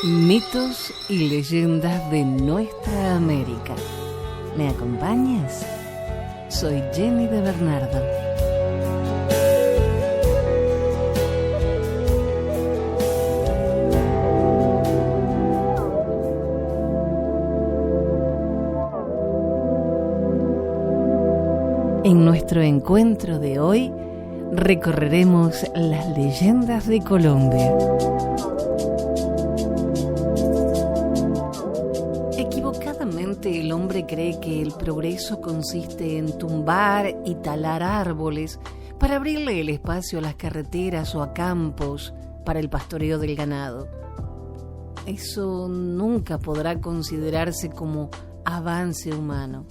Mitos y leyendas de nuestra América. ¿Me acompañas? Soy Jenny de Bernardo. En nuestro encuentro de hoy recorreremos las leyendas de Colombia. Equivocadamente el hombre cree que el progreso consiste en tumbar y talar árboles para abrirle el espacio a las carreteras o a campos para el pastoreo del ganado. Eso nunca podrá considerarse como avance humano.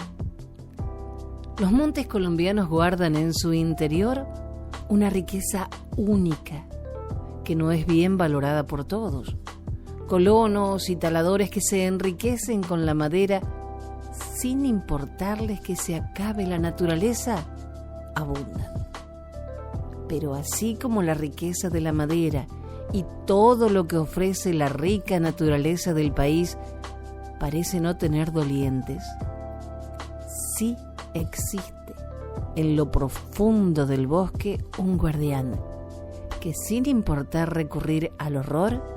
Los montes colombianos guardan en su interior una riqueza única que no es bien valorada por todos. Colonos y taladores que se enriquecen con la madera sin importarles que se acabe la naturaleza, abundan. Pero así como la riqueza de la madera y todo lo que ofrece la rica naturaleza del país parece no tener dolientes, sí existe en lo profundo del bosque un guardián que, sin importar recurrir al horror,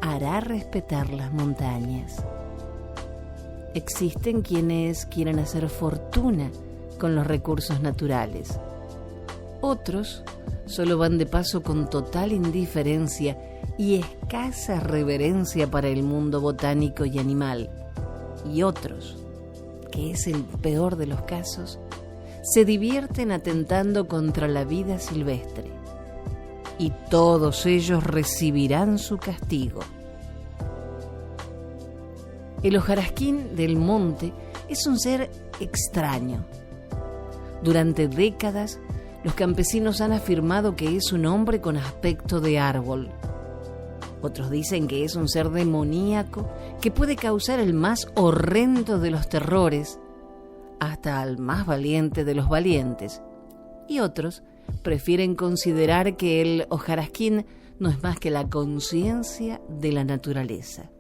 hará respetar las montañas. Existen quienes quieren hacer fortuna con los recursos naturales. Otros solo van de paso con total indiferencia y escasa reverencia para el mundo botánico y animal. Y otros, que es el peor de los casos, se divierten atentando contra la vida silvestre. Y todos ellos recibirán su castigo. El hojarasquín del monte es un ser extraño. Durante décadas, los campesinos han afirmado que es un hombre con aspecto de árbol. Otros dicen que es un ser demoníaco que puede causar el más horrendo de los terrores, hasta al más valiente de los valientes. Y otros prefieren considerar que el hojarasquín no es más que la conciencia de la naturaleza.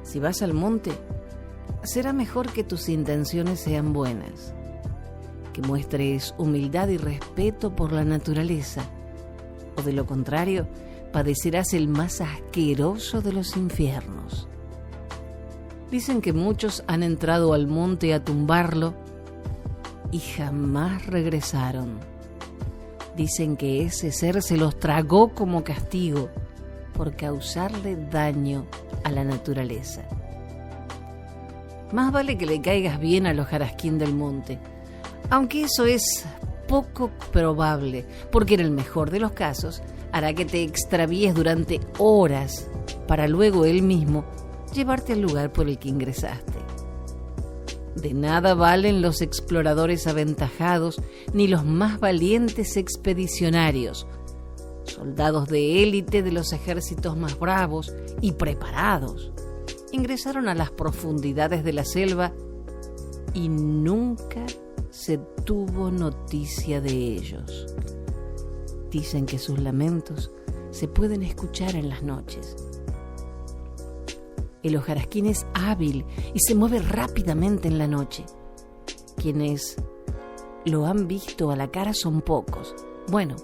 Si vas al monte, será mejor que tus intenciones sean buenas, que muestres humildad y respeto por la naturaleza, o de lo contrario, padecerás el más asqueroso de los infiernos. Dicen que muchos han entrado al monte a tumbarlo y jamás regresaron. Dicen que ese ser se los tragó como castigo por causarle daño a la naturaleza. Más vale que le caigas bien al hojarasquín del monte, aunque eso es poco probable, porque en el mejor de los casos hará que te extravíes durante horas para luego él mismo llevarte al lugar por el que ingresaste. De nada valen los exploradores aventajados ni los más valientes expedicionarios, soldados de élite de los ejércitos más bravos y preparados. Ingresaron a las profundidades de la selva y nunca se tuvo noticia de ellos. Dicen que sus lamentos se pueden escuchar en las noches. El hojarasquín es hábil y se mueve rápidamente en la noche. Quienes lo han visto a la cara son pocos. Bueno,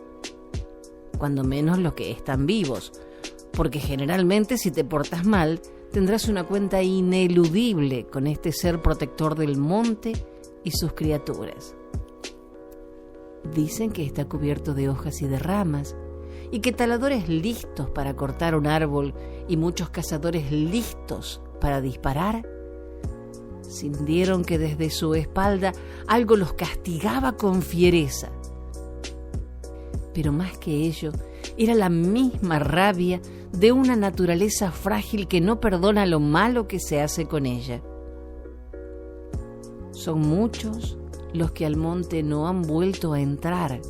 cuando menos los que están vivos, porque generalmente si te portas mal, tendrás una cuenta ineludible con este ser protector del monte y sus criaturas. Dicen que está cubierto de hojas y de ramas, y que taladores listos para cortar un árbol y muchos cazadores listos para disparar sintieron que desde su espalda algo los castigaba con fiereza. Pero más que ello, era la misma rabia de una naturaleza frágil que no perdona lo malo que se hace con ella. Son muchos los que al monte no han vuelto a entrar,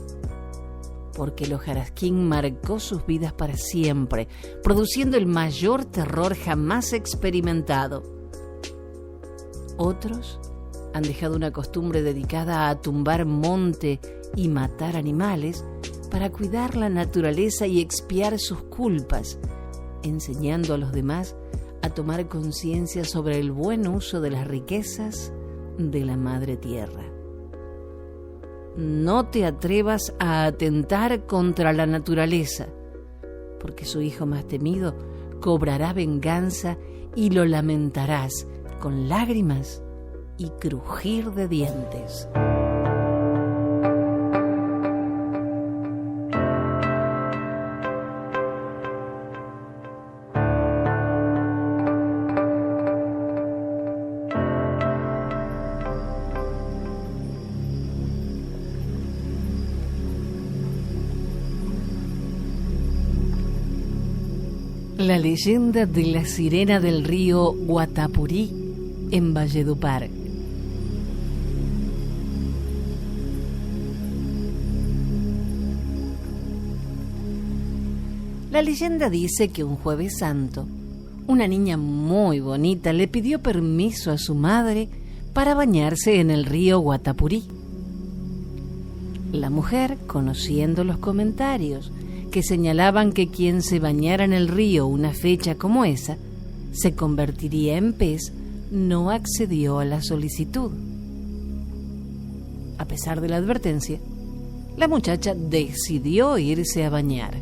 porque el hojarasquín marcó sus vidas para siempre, produciendo el mayor terror jamás experimentado. Otros han dejado una costumbre dedicada a tumbar monte y matar animales para cuidar la naturaleza y expiar sus culpas, enseñando a los demás a tomar conciencia sobre el buen uso de las riquezas de la Madre Tierra. No te atrevas a atentar contra la naturaleza, porque su hijo más temido cobrará venganza y lo lamentarás con lágrimas y crujir de dientes. La leyenda de la sirena del río Guatapurí en Valledupar. La leyenda dice que un Jueves Santo, una niña muy bonita le pidió permiso a su madre para bañarse en el río Guatapurí. La mujer, conociendo los comentarios que señalaban que quien se bañara en el río una fecha como esa se convertiría en pez, no accedió a la solicitud. A pesar de la advertencia, la muchacha decidió irse a bañar.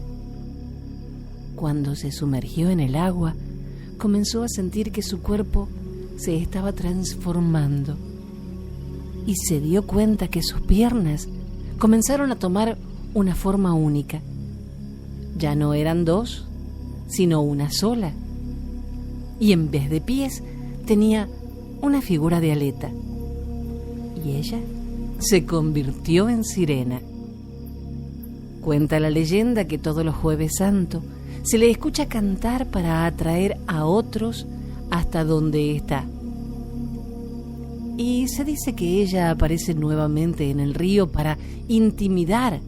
Cuando se sumergió en el agua, comenzó a sentir que su cuerpo se estaba transformando y se dio cuenta que sus piernas comenzaron a tomar una forma única. Ya no eran dos, sino una sola. Y en vez de pies, tenía una figura de aleta. Y ella se convirtió en sirena. Cuenta la leyenda que todos los Jueves Santo se le escucha cantar para atraer a otros hasta donde está. Y se dice que ella aparece nuevamente en el río para intimidar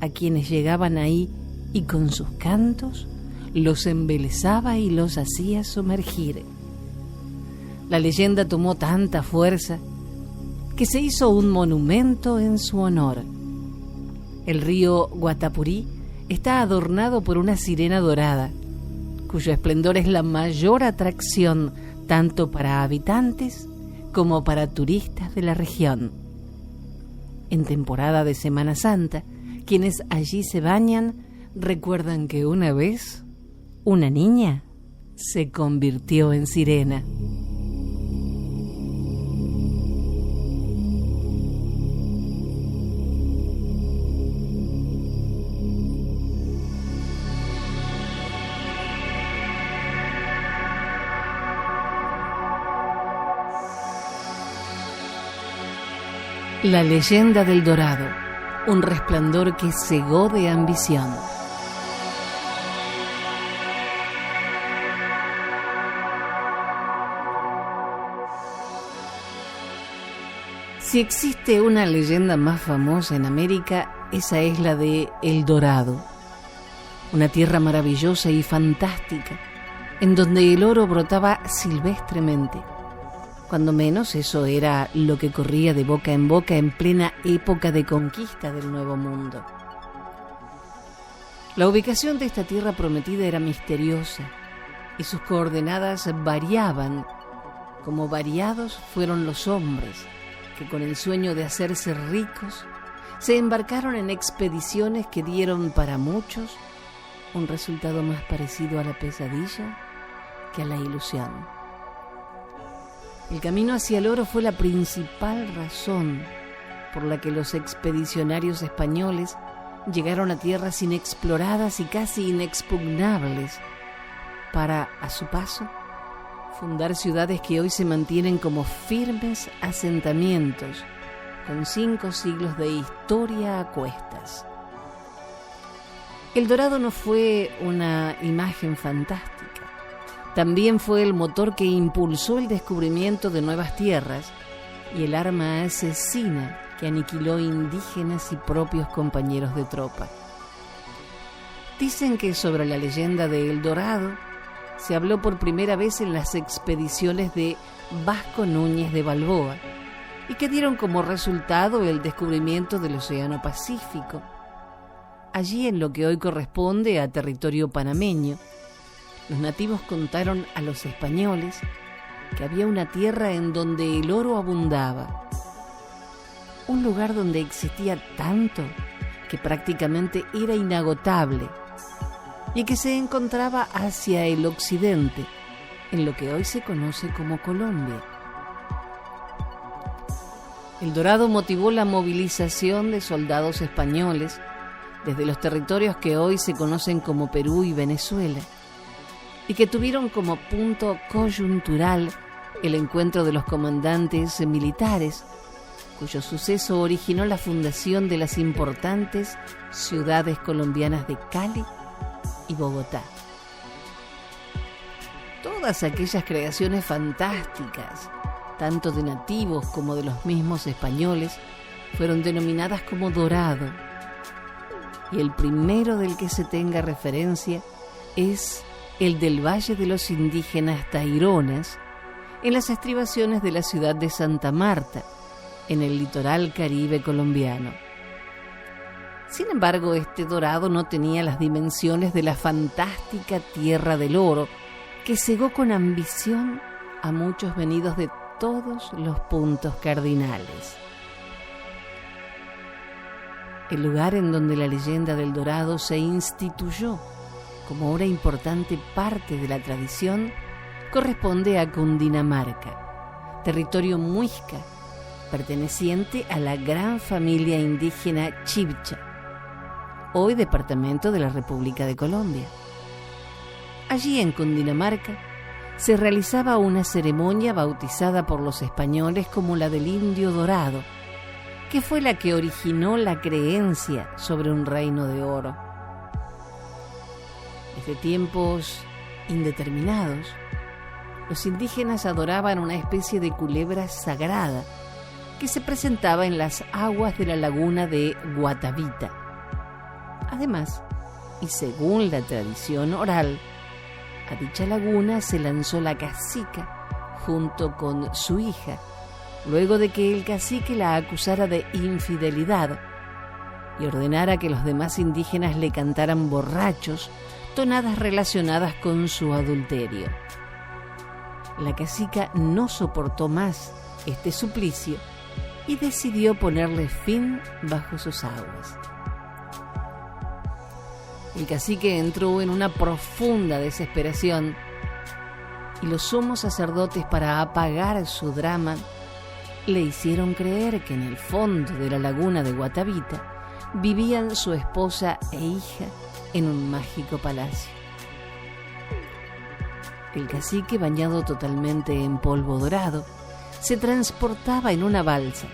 a quienes llegaban ahí y con sus cantos los embelesaba y los hacía sumergir. La leyenda tomó tanta fuerza que se hizo un monumento en su honor. El río Guatapurí está adornado por una sirena dorada, cuyo esplendor es la mayor atracción tanto para habitantes como para turistas de la región. En temporada de Semana Santa, quienes allí se bañan recuerdan que una vez una niña se convirtió en sirena. La leyenda del Dorado, un resplandor que cegó de ambición. Si existe una leyenda más famosa en América, esa es la de El Dorado, una tierra maravillosa y fantástica, en donde el oro brotaba silvestremente. Cuando menos eso era lo que corría de boca en boca en plena época de conquista del Nuevo Mundo. La ubicación de esta tierra prometida era misteriosa y sus coordenadas variaban, como variados fueron los hombres que con el sueño de hacerse ricos se embarcaron en expediciones que dieron para muchos un resultado más parecido a la pesadilla que a la ilusión. El camino hacia el oro fue la principal razón por la que los expedicionarios españoles llegaron a tierras inexploradas y casi inexpugnables para, a su paso, fundar ciudades que hoy se mantienen como firmes asentamientos con 5 siglos de historia a cuestas. El Dorado no fue una imagen fantástica, también fue el motor que impulsó el descubrimiento de nuevas tierras y el arma asesina que aniquiló indígenas y propios compañeros de tropa. Dicen que sobre la leyenda de El Dorado se habló por primera vez en las expediciones de Vasco Núñez de Balboa y que dieron como resultado el descubrimiento del Océano Pacífico. allí en lo que hoy corresponde a territorio panameño, los nativos contaron a los españoles que había una tierra en donde el oro abundaba, un lugar donde existía tanto que prácticamente era inagotable y que se encontraba hacia el occidente, en lo que hoy se conoce como Colombia. El Dorado motivó la movilización de soldados españoles desde los territorios que hoy se conocen como Perú y Venezuela, y que tuvieron como punto coyuntural el encuentro de los comandantes militares, cuyo suceso originó la fundación de las importantes ciudades colombianas de Cali y Bogotá. Todas aquellas creaciones fantásticas, tanto de nativos como de los mismos españoles, fueron denominadas como Dorado, y el primero del que se tenga referencia es el del Valle de los Indígenas Taironas, en las estribaciones de la ciudad de Santa Marta, en el litoral caribe colombiano. Sin embargo, este dorado no tenía las dimensiones de la fantástica Tierra del Oro, que cegó con ambición a muchos venidos de todos los puntos cardinales. El lugar en donde la leyenda del Dorado se instituyó como una importante parte de la tradición corresponde a Cundinamarca, territorio muisca, perteneciente a la gran familia indígena Chibcha, hoy departamento de la República de Colombia. Allí en Cundinamarca se realizaba una ceremonia bautizada por los españoles como la del Indio Dorado, que fue la que originó la creencia sobre un reino de oro. Desde tiempos indeterminados, los indígenas adoraban una especie de culebra sagrada que se presentaba en las aguas de la laguna de Guatavita. Además, y según la tradición oral, a dicha laguna se lanzó la cacica junto con su hija, luego de que el cacique la acusara de infidelidad y ordenara que los demás indígenas le cantaran borrachos tonadas relacionadas con su adulterio. La cacica no soportó más este suplicio y decidió ponerle fin bajo sus aguas. El cacique entró en una profunda desesperación y los sumos sacerdotes, para apagar su drama, le hicieron creer que en el fondo de la laguna de Guatavita vivían su esposa e hija en un mágico palacio. El cacique, bañado totalmente en polvo dorado, se transportaba en una balsa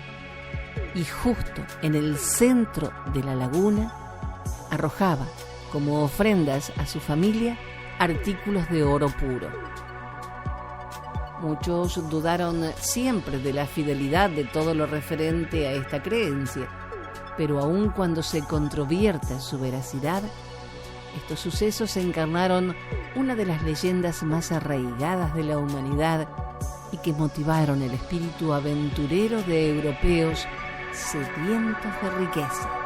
y justo en el centro de la laguna arrojaba como ofrendas a su familia artículos de oro puro. Muchos dudaron siempre de la fidelidad de todo lo referente a esta creencia, pero aun cuando se controvierta su veracidad, estos sucesos encarnaron una de las leyendas más arraigadas de la humanidad y que motivaron el espíritu aventurero de europeos sedientos de riqueza.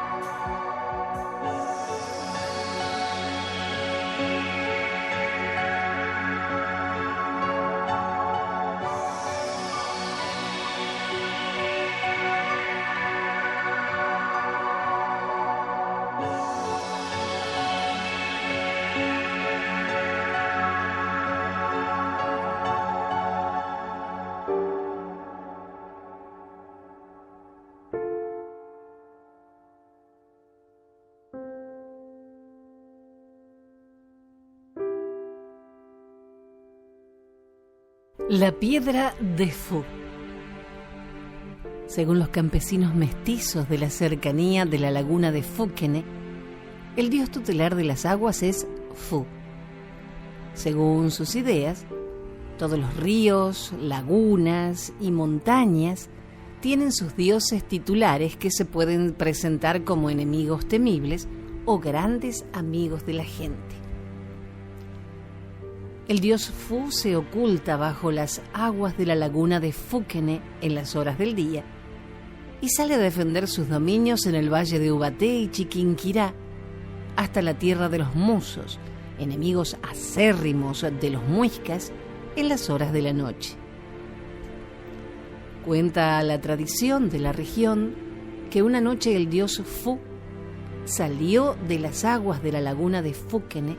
La piedra de Fu. Según los campesinos mestizos de la cercanía de la laguna de Fúquene, el dios tutelar de las aguas es Fu. Según sus ideas, todos los ríos, lagunas y montañas tienen sus dioses titulares que se pueden presentar como enemigos temibles o grandes amigos de la gente. El dios Fu se oculta bajo las aguas de la laguna de Fúquene en las horas del día y sale a defender sus dominios en el valle de Ubaté y Chiquinquirá, hasta la tierra de los musos, enemigos acérrimos de los muiscas, en las horas de la noche. Cuenta la tradición de la región que una noche el dios Fu salió de las aguas de la laguna de Fúquene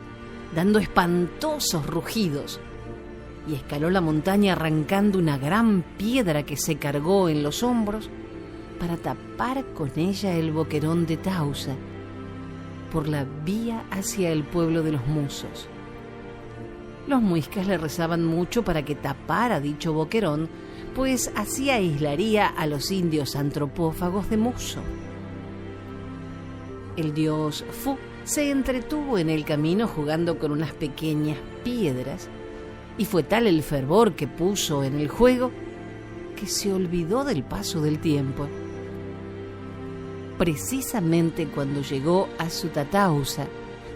dando espantosos rugidos y escaló la montaña arrancando una gran piedra que se cargó en los hombros para tapar con ella el boquerón de Tausa por la vía hacia el pueblo de los musos. Los muiscas le rezaban mucho para que tapara dicho boquerón, pues así aislaría a los indios antropófagos de Muso. El dios Fu se entretuvo en el camino jugando con unas pequeñas piedras, y fue tal el fervor que puso en el juego que se olvidó del paso del tiempo. Precisamente cuando llegó a Sutatausa,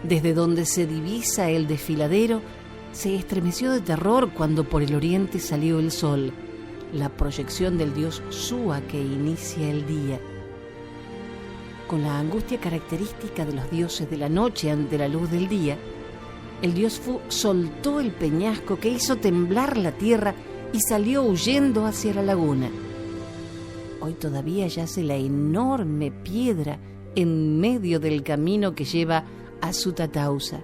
desde donde se divisa el desfiladero, se estremeció de terror cuando por el oriente salió el sol, la proyección del dios Sua que inicia el día. Con la angustia característica de los dioses de la noche ante la luz del día, el dios Fu soltó el peñasco que hizo temblar la tierra y salió huyendo hacia la laguna. Hoy todavía yace la enorme piedra en medio del camino que lleva a Sutatausa.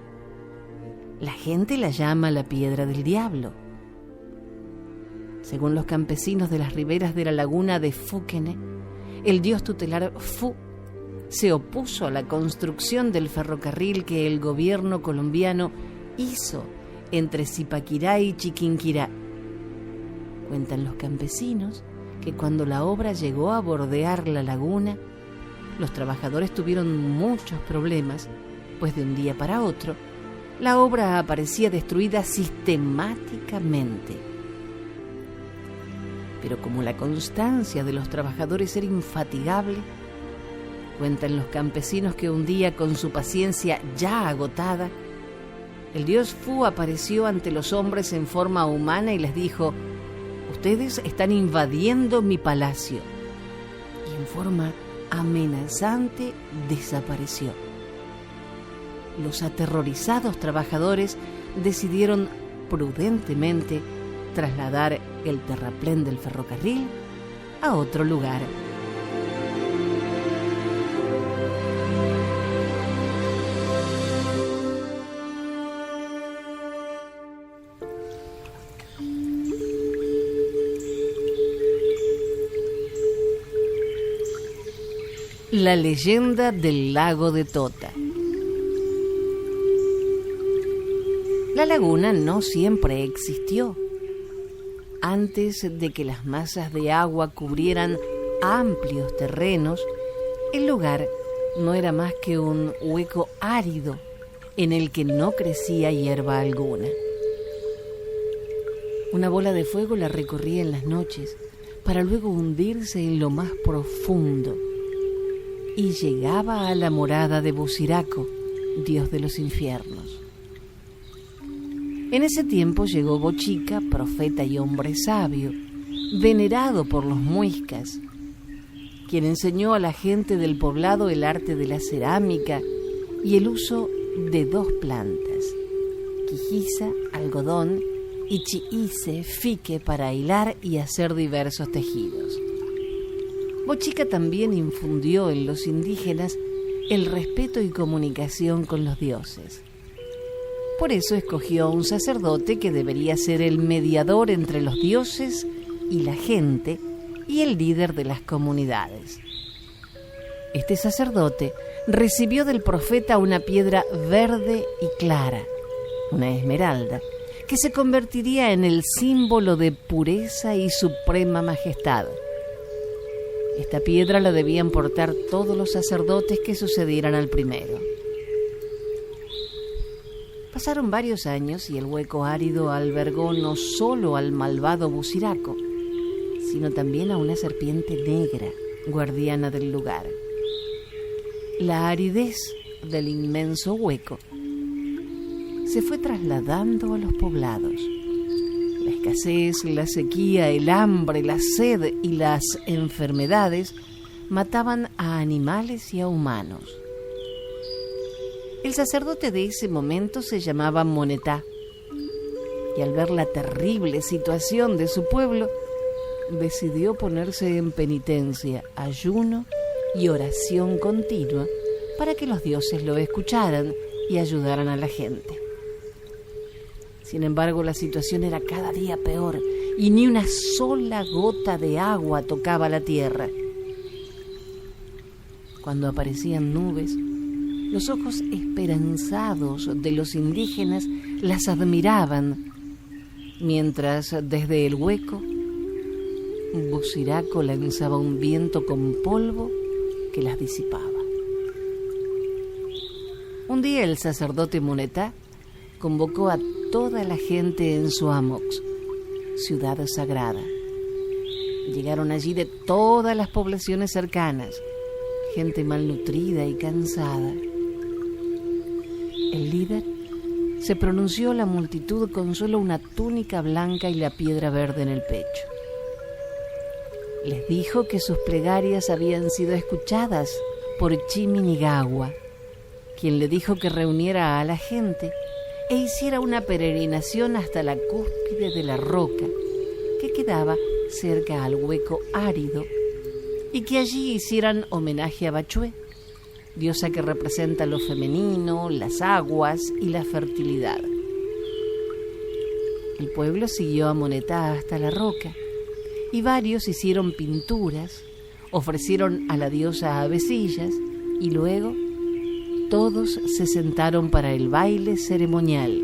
La gente la llama la piedra del diablo. Según los campesinos de las riberas de la laguna de Fúquene, el dios tutelar Fu se opuso a la construcción del ferrocarril que el gobierno colombiano hizo entre Zipaquirá y Chiquinquirá. Cuentan los campesinos que cuando la obra llegó a bordear la laguna, los trabajadores tuvieron muchos problemas, pues de un día para otro, la obra aparecía destruida sistemáticamente. Pero como la constancia de los trabajadores era infatigable, cuentan los campesinos que un día, con su paciencia ya agotada, el dios Fu apareció ante los hombres en forma humana y les dijo: «Ustedes están invadiendo mi palacio». Y en forma amenazante desapareció. Los aterrorizados trabajadores decidieron prudentemente trasladar el terraplén del ferrocarril a otro lugar. La leyenda del lago de Tota. La laguna no siempre existió. Antes de que las masas de agua cubrieran amplios terrenos, el lugar no era más que un hueco árido en el que no crecía hierba alguna. Una bola de fuego la recorría en las noches para luego hundirse en lo más profundo y llegaba a la morada de Buciraco, dios de los infiernos. En ese tiempo llegó Bochica, profeta y hombre sabio, venerado por los muiscas, quien enseñó a la gente del poblado el arte de la cerámica y el uso de dos plantas, quijiza, algodón, y chihice, fique, para hilar y hacer diversos tejidos. Bochica también infundió en los indígenas el respeto y comunicación con los dioses. Por eso escogió a un sacerdote que debería ser el mediador entre los dioses y la gente y el líder de las comunidades. Este sacerdote recibió del profeta una piedra verde y clara, una esmeralda, que se convertiría en el símbolo de pureza y suprema majestad. Esta piedra la debían portar todos los sacerdotes que sucedieran al primero. Pasaron varios años y el hueco árido albergó no solo al malvado Buciraco, sino también a una serpiente negra, guardiana del lugar. La aridez del inmenso hueco se fue trasladando a los poblados. La escasez, la sequía, el hambre, la sed y las enfermedades mataban a animales y a humanos. El sacerdote de ese momento se llamaba Monetá, y al ver la terrible situación de su pueblo, decidió ponerse en penitencia, ayuno y oración continua para que los dioses lo escucharan y ayudaran a la gente. Sin embargo, la situación era cada día peor y ni una sola gota de agua tocaba la tierra. Cuando aparecían nubes, los ojos esperanzados de los indígenas las admiraban, mientras desde el hueco Buciraco lanzaba un viento con polvo que las disipaba. Un día el sacerdote Monetá convocó a toda la gente en Suamox, ciudad sagrada. Llegaron allí de todas las poblaciones cercanas, gente malnutrida y cansada. El líder se pronunció a la multitud con solo una túnica blanca y la piedra verde en el pecho. Les dijo que sus plegarias habían sido escuchadas por Chiminigagua, quien le dijo que reuniera a la gente e hiciera una peregrinación hasta la cúspide de la roca que quedaba cerca al hueco árido y que allí hicieran homenaje a Bachué, diosa que representa lo femenino, las aguas y la fertilidad. El pueblo siguió a Monetá hasta la roca y varios hicieron pinturas, ofrecieron a la diosa avecillas y luego todos se sentaron para el baile ceremonial.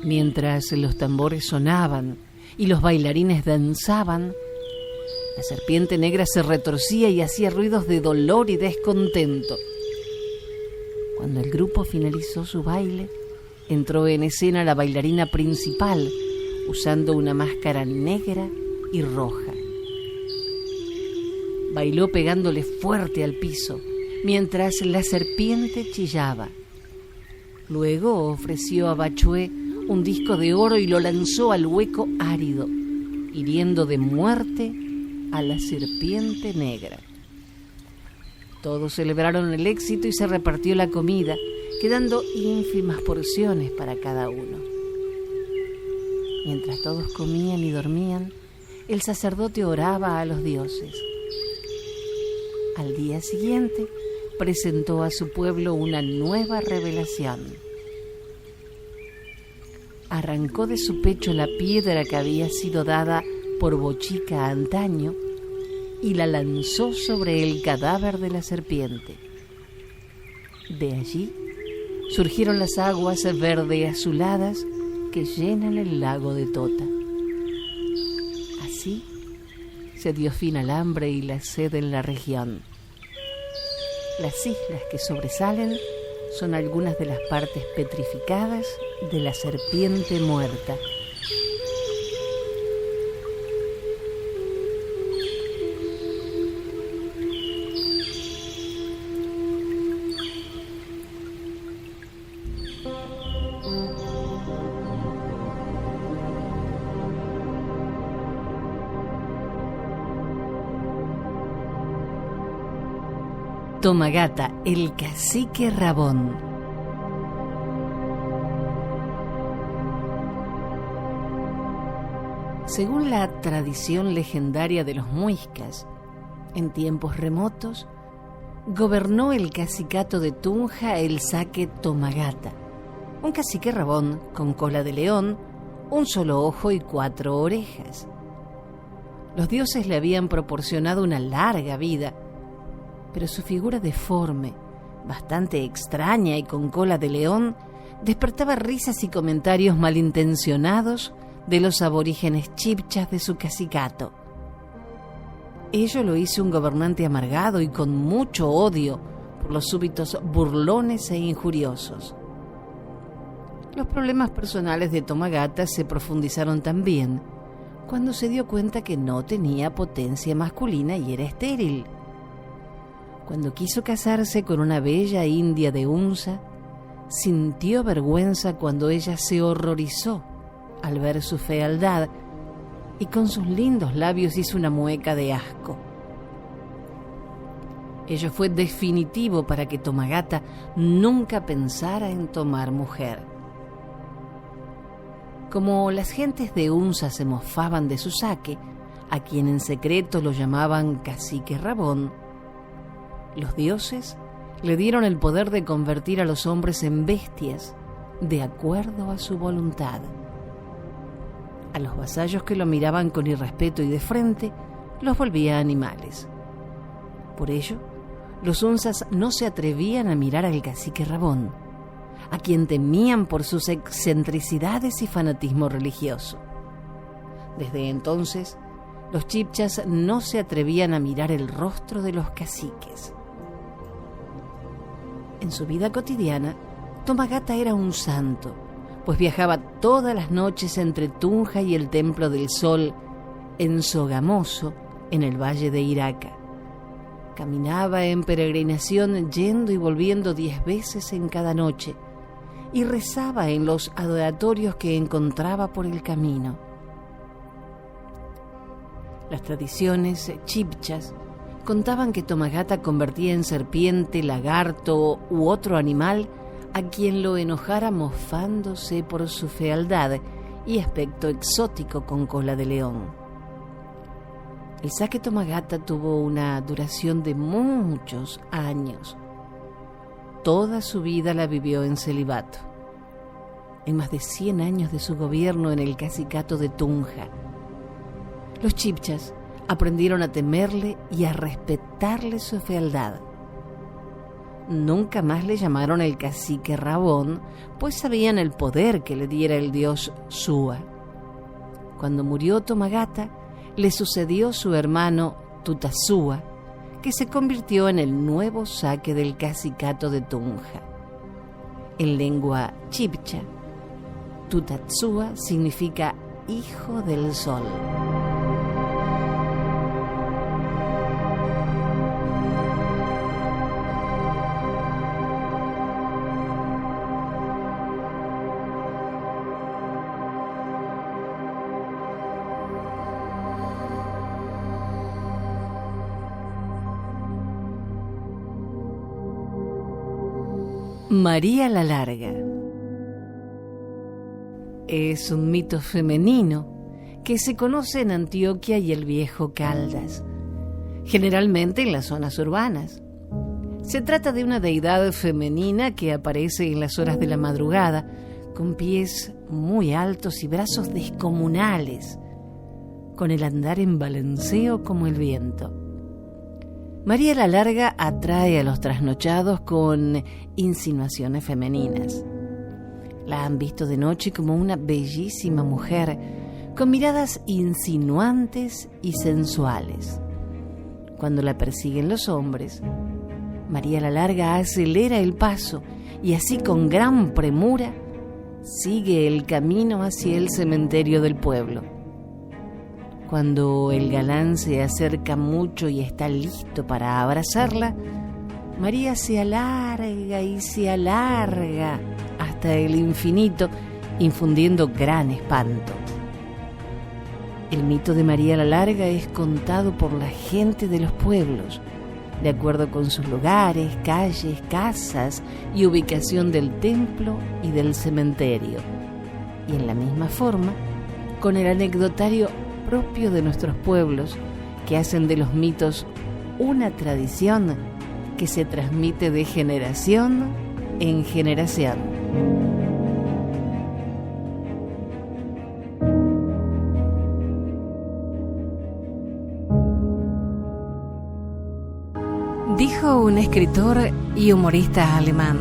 Mientras los tambores sonaban y los bailarines danzaban, la serpiente negra se retorcía y hacía ruidos de dolor y descontento. Cuando el grupo finalizó su baile, entró en escena la bailarina principal, usando una máscara negra y roja. Bailó pegándole fuerte al piso, mientras la serpiente chillaba. Luego ofreció a Bachué un disco de oro y lo lanzó al hueco árido, hiriendo de muerte a la serpiente negra. Todos celebraron el éxito y se repartió la comida, quedando ínfimas porciones para cada uno. Mientras todos comían y dormían, el sacerdote oraba a los dioses. Al día siguiente, presentó a su pueblo una nueva revelación. Arrancó de su pecho la piedra que había sido dada por Bochica antaño y la lanzó sobre el cadáver de la serpiente. De allí surgieron las aguas verde azuladas que llenan el lago de Tota. Así se dio fin al hambre y la sed en la región. Las islas que sobresalen son algunas de las partes petrificadas de la serpiente muerta. Tomagata, el cacique Rabón. Según la tradición legendaria de los muiscas, en tiempos remotos, gobernó el cacicato de Tunja el saque Tomagata, un cacique rabón con cola de león, un solo ojo y 4 orejas. Los dioses le habían proporcionado una larga vida, pero su figura deforme, bastante extraña y con cola de león, despertaba risas y comentarios malintencionados de los aborígenes chibchas de su cacicato. Ello lo hizo un gobernante amargado y con mucho odio por los súbditos burlones e injuriosos. Los problemas personales de Tomagata se profundizaron también cuando se dio cuenta que no tenía potencia masculina y era estéril. Cuando quiso casarse con una bella india de Unza, sintió vergüenza cuando ella se horrorizó al ver su fealdad y con sus lindos labios hizo una mueca de asco. Ello fue definitivo para que Tomagata nunca pensara en tomar mujer. Como las gentes de Unza se mofaban de su saque, a quien en secreto lo llamaban Cacique Rabón, los dioses le dieron el poder de convertir a los hombres en bestias de acuerdo a su voluntad. A los vasallos que lo miraban con irrespeto y de frente, los volvía animales. Por ello, los unzas no se atrevían a mirar al Cacique Rabón, a quien temían por sus excentricidades y fanatismo religioso. Desde entonces, los chibchas no se atrevían a mirar el rostro de los caciques. En su vida cotidiana, Tomagata era un santo, pues viajaba todas las noches entre Tunja y el Templo del Sol, en Sogamoso, en el valle de Iraca. Caminaba en peregrinación yendo y volviendo 10 veces en cada noche, y rezaba en los adoratorios que encontraba por el camino. Las tradiciones chibchas contaban que Tomagata convertía en serpiente, lagarto u otro animal a quien lo enojara mofándose por su fealdad y aspecto exótico con cola de león. El saque Tomagata tuvo una duración de muchos años. Toda su vida la vivió en celibato. En más de 100 años de su gobierno en el cacicato de Tunja, los chibchas aprendieron a temerle y a respetarle su fealdad. Nunca más le llamaron el Cacique Rabón, pues sabían el poder que le diera el dios Sua. Cuando murió Tomagata, le sucedió su hermano Tutasua, que se convirtió en el nuevo saque del cacicato de Tunja. En lengua chibcha, Tutatsua significa hijo del sol. María la Larga es un mito femenino que se conoce en Antioquia y el Viejo Caldas, generalmente en las zonas urbanas. Se trata de una deidad femenina que aparece en las horas de la madrugada, con pies muy altos y brazos descomunales, con el andar en balanceo como el viento. María la Larga atrae a los trasnochados con insinuaciones femeninas. La han visto de noche como una bellísima mujer, con miradas insinuantes y sensuales. Cuando la persiguen los hombres, María la Larga acelera el paso y así con gran premura sigue el camino hacia el cementerio del pueblo. Cuando el galán se acerca mucho y está listo para abrazarla, María se alarga y se alarga hasta el infinito, infundiendo gran espanto. El mito de María la Larga es contado por la gente de los pueblos, de acuerdo con sus lugares, calles, casas y ubicación del templo y del cementerio, y en la misma forma con el anecdotario propio de nuestros pueblos, que hacen de los mitos una tradición que se transmite de generación en generación. Dijo un escritor y humorista alemán: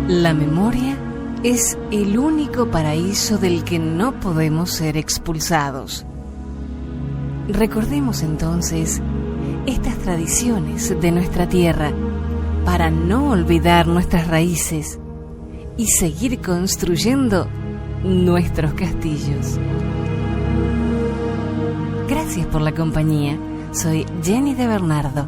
la memoria es el único paraíso del que no podemos ser expulsados. Recordemos entonces estas tradiciones de nuestra tierra para no olvidar nuestras raíces y seguir construyendo nuestros castillos. Gracias por la compañía. Soy Jenny de Bernardo.